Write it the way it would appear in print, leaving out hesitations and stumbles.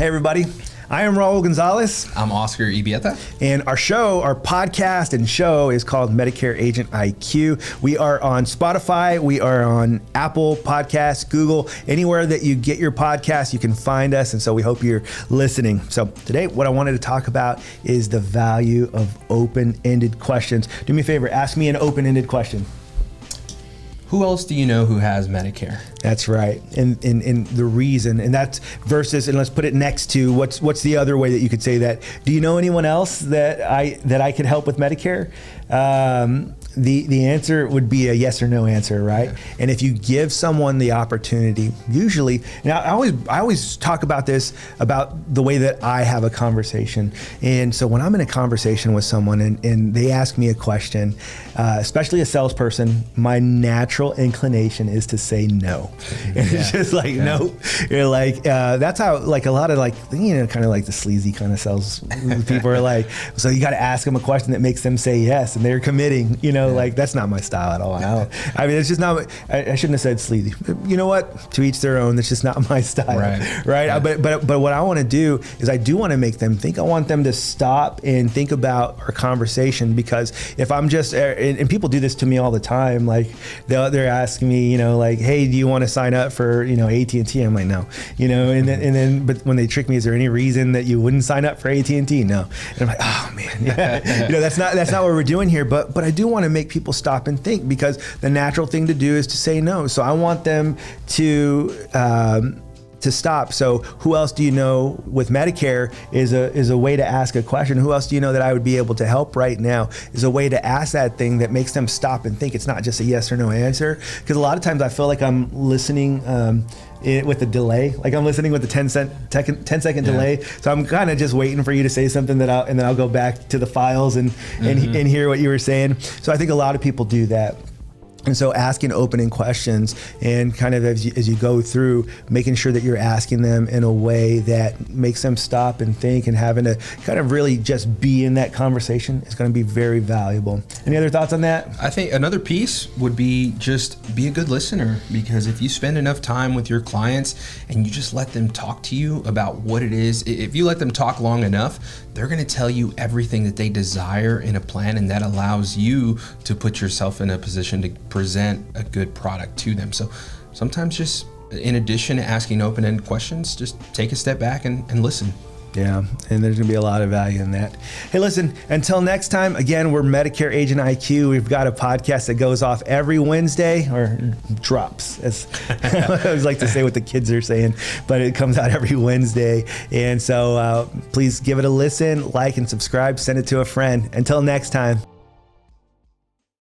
Hey everybody, I am Raul Gonzalez. I'm Oscar Ibieta. And our podcast and show is called Medicare Agent IQ. We are on Spotify, we are on Apple Podcasts, Google, anywhere that you get your podcast, you can find us. And so we hope you're listening. So today, what I wanted to talk about is the value of open-ended questions. Do me a favor, ask me an open-ended question. Who else do you know who has Medicare? That's right. And the reason, and that's versus, and let's put it next to what's the other way that you could say that? Do you know anyone else that I could help with Medicare? The answer would be a yes or no answer, right? Yeah. And if you give someone the opportunity, usually, now I always talk about this, about the way that I have a conversation. And so when I'm in a conversation with someone and they ask me a question, especially a salesperson, my natural inclination is to say no. And it's just like, no. You're like, that's how, like a lot of like, kind of like the sleazy kind of sales people are like, so you got to ask them a question that makes them say yes, and they're committing, like that's not my style at all. I mean, it's just not, I shouldn't have said sleazy. You know what? To each their own. That's just not my style. Right. Yeah. But what I want to do is I do want to make them think. I want them to stop and think about our conversation, because if I'm just, and people do this to me all the time, like they're asking me, like, hey, do you want to sign up for, AT&T? I'm like, no, and then, but when they trick me, is there any reason that you wouldn't sign up for AT&T? No. And I'm like, oh man, that's not what we're doing here. But I do want to make people stop and think, because the natural thing to do is to say no. So I want them to stop. So who else do you know with Medicare is a way to ask a question? Who else do you know that I would be able to help right now is a way to ask that thing that makes them stop and think. It's not just a yes or no answer. Because a lot of times I feel like I'm listening with a delay, like I'm listening with a 10 second delay. So I'm kind of just waiting for you to say something and then I'll go back to the files and hear what you were saying. So I think a lot of people do that. And so asking opening questions and kind of as you go through, making sure that you're asking them in a way that makes them stop and think, and having to kind of really just be in that conversation is going to be very valuable. Any other thoughts on that? I think another piece would be just be a good listener, because if you spend enough time with your clients and you just let them talk to you about what it is, if you let them talk long enough, they're going to tell you everything that they desire in a plan, and that allows you to put yourself in a position to present a good product to them. So sometimes just in addition to asking open-ended questions, just take a step back and listen. Yeah, and there's gonna be a lot of value in that. Hey, listen, until next time, again, we're Medicare Agent IQ. We've got a podcast that goes off every Wednesday, or drops, as I always like to say what the kids are saying, but it comes out every Wednesday. And so please give it a listen, like and subscribe, send it to a friend. Until next time.